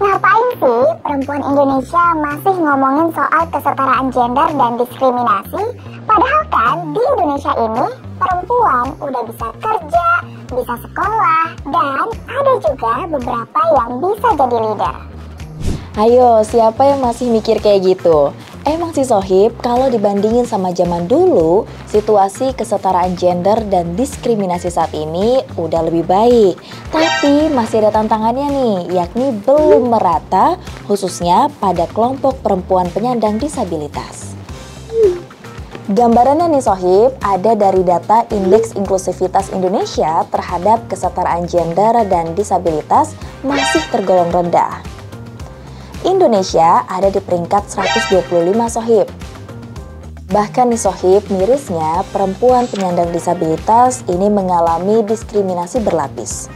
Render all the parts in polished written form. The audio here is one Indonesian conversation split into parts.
Ngapain sih perempuan Indonesia masih ngomongin soal kesetaraan gender dan diskriminasi? Padahal kan di Indonesia ini perempuan udah bisa kerja, bisa sekolah, dan ada juga beberapa yang bisa jadi leader. Ayo, siapa yang masih mikir kayak gitu? Emang sih Sohib, kalau dibandingin sama zaman dulu, situasi kesetaraan gender dan diskriminasi saat ini udah lebih baik. Tapi masih ada tantangannya nih, yakni belum merata, khususnya pada kelompok perempuan penyandang disabilitas. Gambarannya nih Sohib, ada dari data Indeks Inklusivitas Indonesia terhadap kesetaraan gender dan disabilitas masih tergolong rendah. Indonesia ada di peringkat 125 Sohib. Bahkan nih Sohib, mirisnya perempuan penyandang disabilitas ini mengalami diskriminasi berlapis.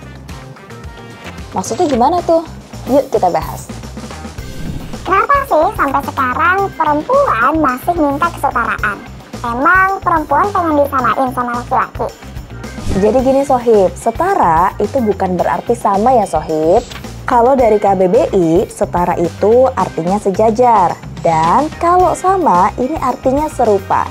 Maksudnya gimana tuh? Yuk kita bahas. Kenapa sih sampai sekarang perempuan masih minta kesetaraan? Emang perempuan pengen disamain sama laki-laki? Jadi gini Sohib, setara itu bukan berarti sama ya Sohib. Kalau dari KBBI, setara itu artinya sejajar. Dan kalau sama, ini artinya serupa.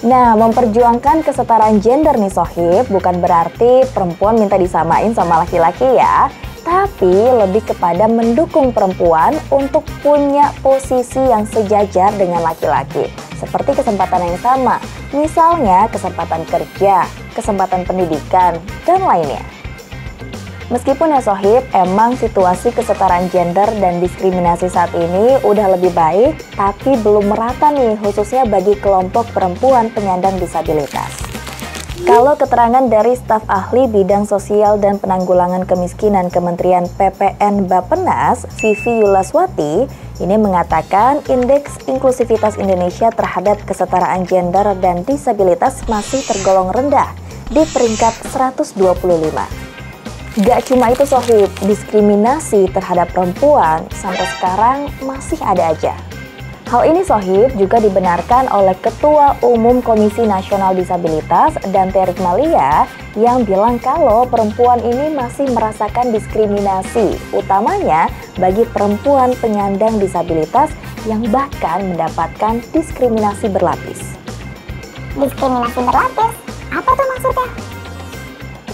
Nah, memperjuangkan kesetaraan gender nih Sohib, bukan berarti perempuan minta disamain sama laki-laki ya. Tapi lebih kepada mendukung perempuan untuk punya posisi yang sejajar dengan laki-laki. Seperti kesempatan yang sama, misalnya kesempatan kerja, kesempatan pendidikan, dan lainnya. Meskipun ya Sohib, emang situasi kesetaraan gender dan diskriminasi saat ini udah lebih baik, tapi belum merata nih, khususnya bagi kelompok perempuan penyandang disabilitas. Kalau keterangan dari staf ahli bidang sosial dan penanggulangan kemiskinan Kementerian PPN Bappenas, Vivi Yulaswati, ini mengatakan Indeks Inklusivitas Indonesia terhadap kesetaraan gender dan disabilitas masih tergolong rendah di peringkat 125. Gak cuma itu Sohib, diskriminasi terhadap perempuan sampai sekarang masih ada aja. Hal ini Sohib juga dibenarkan oleh Ketua Umum Komisi Nasional Disabilitas Dante Rikmalia yang bilang kalau perempuan ini masih merasakan diskriminasi, utamanya bagi perempuan penyandang disabilitas yang bahkan mendapatkan diskriminasi berlapis. Diskriminasi berlapis? Apa tuh maksudnya?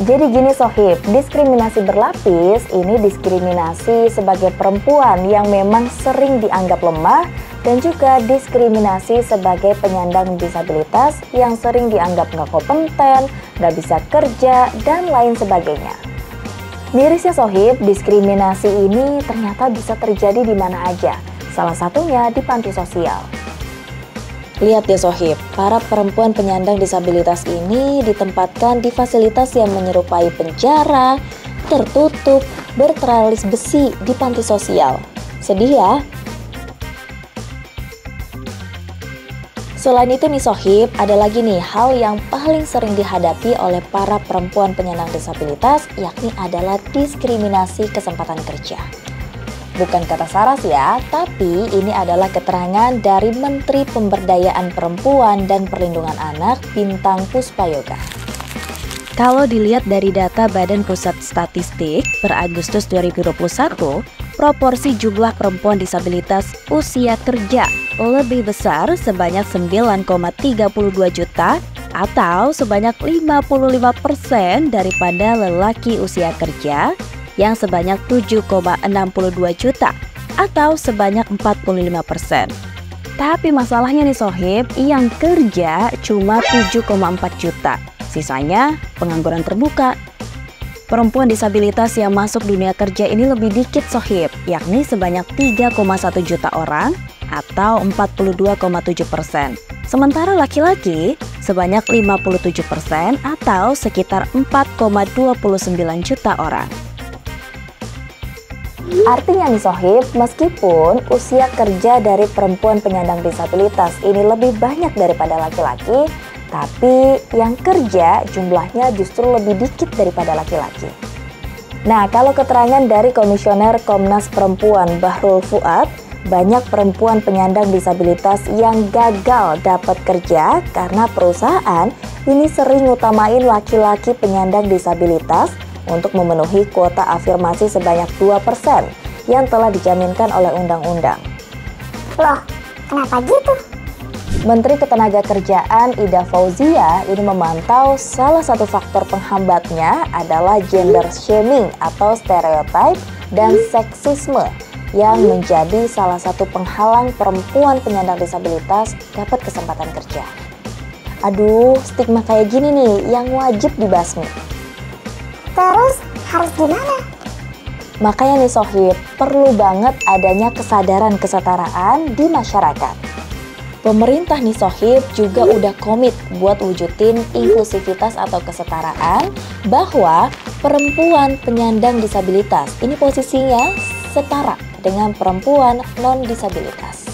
Jadi gini Sohib, diskriminasi berlapis ini diskriminasi sebagai perempuan yang memang sering dianggap lemah dan juga diskriminasi sebagai penyandang disabilitas yang sering dianggap nggak kompeten, nggak bisa kerja, dan lain sebagainya. Mirisnya Sohib, diskriminasi ini ternyata bisa terjadi di mana aja, salah satunya di panti sosial. Lihat ya Sohib, para perempuan penyandang disabilitas ini ditempatkan di fasilitas yang menyerupai penjara, tertutup, berteralis besi di panti sosial. Sedih ya? Selain itu nih Sohib, ada lagi nih hal yang paling sering dihadapi oleh para perempuan penyandang disabilitas, yakni adalah diskriminasi kesempatan kerja. Bukan kata Saras ya, tapi ini adalah keterangan dari Menteri Pemberdayaan Perempuan dan Perlindungan Anak Bintang Puspayoga. Kalau dilihat dari data Badan Pusat Statistik per Agustus 2021, proporsi jumlah perempuan disabilitas usia kerja lebih besar sebanyak 9,32 juta atau sebanyak 55% daripada lelaki usia kerja yang sebanyak 7,62 juta atau sebanyak 45%. Tapi masalahnya nih Sohib, yang kerja cuma 7,4 juta. Sisanya pengangguran terbuka. Perempuan disabilitas yang masuk dunia kerja ini lebih dikit Sohib, yakni sebanyak 3,1 juta orang atau 42,7%. Sementara laki-laki sebanyak 57% atau sekitar 4,29 juta orang. Artinya nih Sohib, meskipun usia kerja dari perempuan penyandang disabilitas ini lebih banyak daripada laki-laki, tapi yang kerja jumlahnya justru lebih dikit daripada laki-laki. Nah, kalau keterangan dari Komisioner Komnas Perempuan Bahrul Fuad, banyak perempuan penyandang disabilitas yang gagal dapat kerja karena perusahaan ini sering utamain laki-laki penyandang disabilitas untuk memenuhi kuota afirmasi sebanyak 2%, yang telah dijaminkan oleh undang-undang. Loh, kenapa gitu? Menteri Ketenagakerjaan Ida Fauzia ini memantau salah satu faktor penghambatnya adalah gender shaming atau stereotype dan seksisme yang menjadi salah satu penghalang perempuan penyandang disabilitas dapat kesempatan kerja. Aduh, stigma kayak gini nih yang wajib dibasmi. Terus harus gimana? Makanya nih Sohib, perlu banget adanya kesadaran kesetaraan di masyarakat. Pemerintah nih Sohib juga udah komit buat wujudin inklusivitas atau kesetaraan, bahwa perempuan penyandang disabilitas ini posisinya setara dengan perempuan non-disabilitas.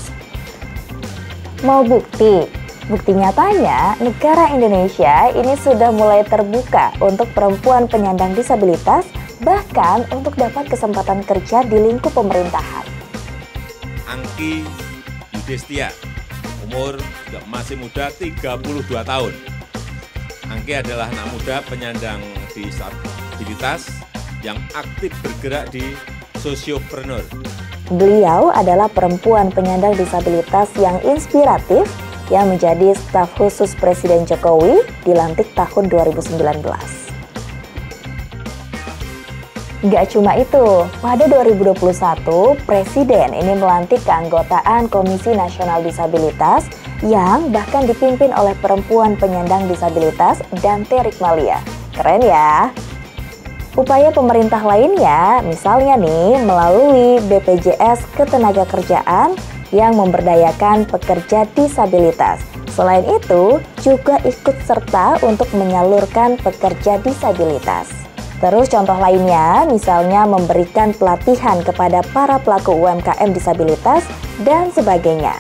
Mau bukti? Bukti nyatanya, negara Indonesia ini sudah mulai terbuka untuk perempuan penyandang disabilitas, bahkan untuk dapat kesempatan kerja di lingkup pemerintahan. Angki Yudestia, umur juga masih muda, 32 tahun. Angki adalah anak muda penyandang disabilitas yang aktif bergerak di sosiopreneur. Beliau adalah perempuan penyandang disabilitas yang inspiratif yang menjadi staf khusus Presiden Jokowi dilantik tahun 2019. Nggak cuma itu, pada 2021 Presiden ini melantik keanggotaan Komisi Nasional Disabilitas yang bahkan dipimpin oleh perempuan penyandang disabilitas Dante Rikmalia. Keren ya? Upaya pemerintah lainnya, misalnya nih melalui BPJS Ketenagakerjaan yang memberdayakan pekerja disabilitas. Selain itu, juga ikut serta untuk menyalurkan pekerja disabilitas. Terus contoh lainnya, misalnya memberikan pelatihan kepada para pelaku UMKM disabilitas dan sebagainya.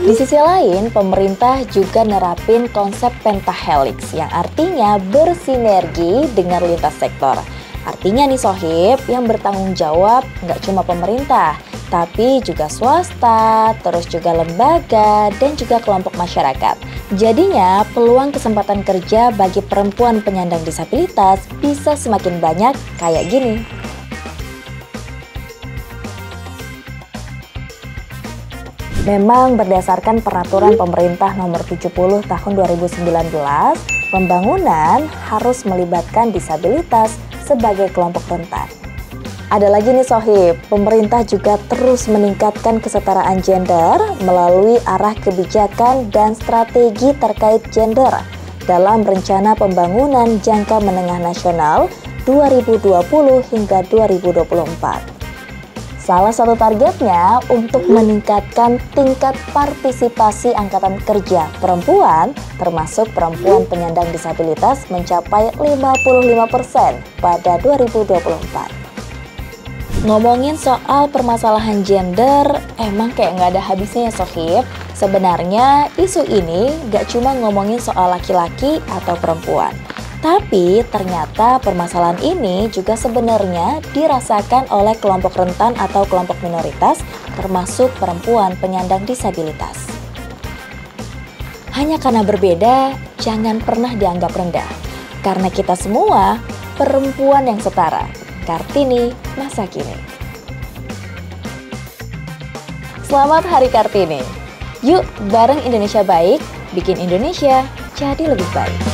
Di sisi lain, pemerintah juga nerapin konsep pentahelix yang artinya bersinergi dengan lintas sektor. Artinya nih Sohib, yang bertanggung jawab nggak cuma pemerintah, tapi juga swasta, terus juga lembaga, dan juga kelompok masyarakat. Jadinya, peluang kesempatan kerja bagi perempuan penyandang disabilitas bisa semakin banyak kayak gini. Memang berdasarkan peraturan pemerintah nomor 70 tahun 2019, pembangunan harus melibatkan disabilitas sebagai kelompok rentan. Ada lagi nih Sohib, pemerintah juga terus meningkatkan kesetaraan gender melalui arah kebijakan dan strategi terkait gender dalam Rencana Pembangunan Jangka Menengah Nasional 2020 hingga 2024. Salah satu targetnya untuk meningkatkan tingkat partisipasi angkatan kerja perempuan, termasuk perempuan penyandang disabilitas mencapai 55% pada 2024. Ngomongin soal permasalahan gender, emang kayak nggak ada habisnya ya Sohib. Sebenarnya isu ini nggak cuma ngomongin soal laki-laki atau perempuan, tapi ternyata permasalahan ini juga sebenarnya dirasakan oleh kelompok rentan atau kelompok minoritas, termasuk perempuan penyandang disabilitas. Hanya karena berbeda, jangan pernah dianggap rendah, karena kita semua perempuan yang setara. Kartini masa kini. Selamat Hari Kartini. Yuk bareng Indonesia Baik, bikin Indonesia jadi lebih baik.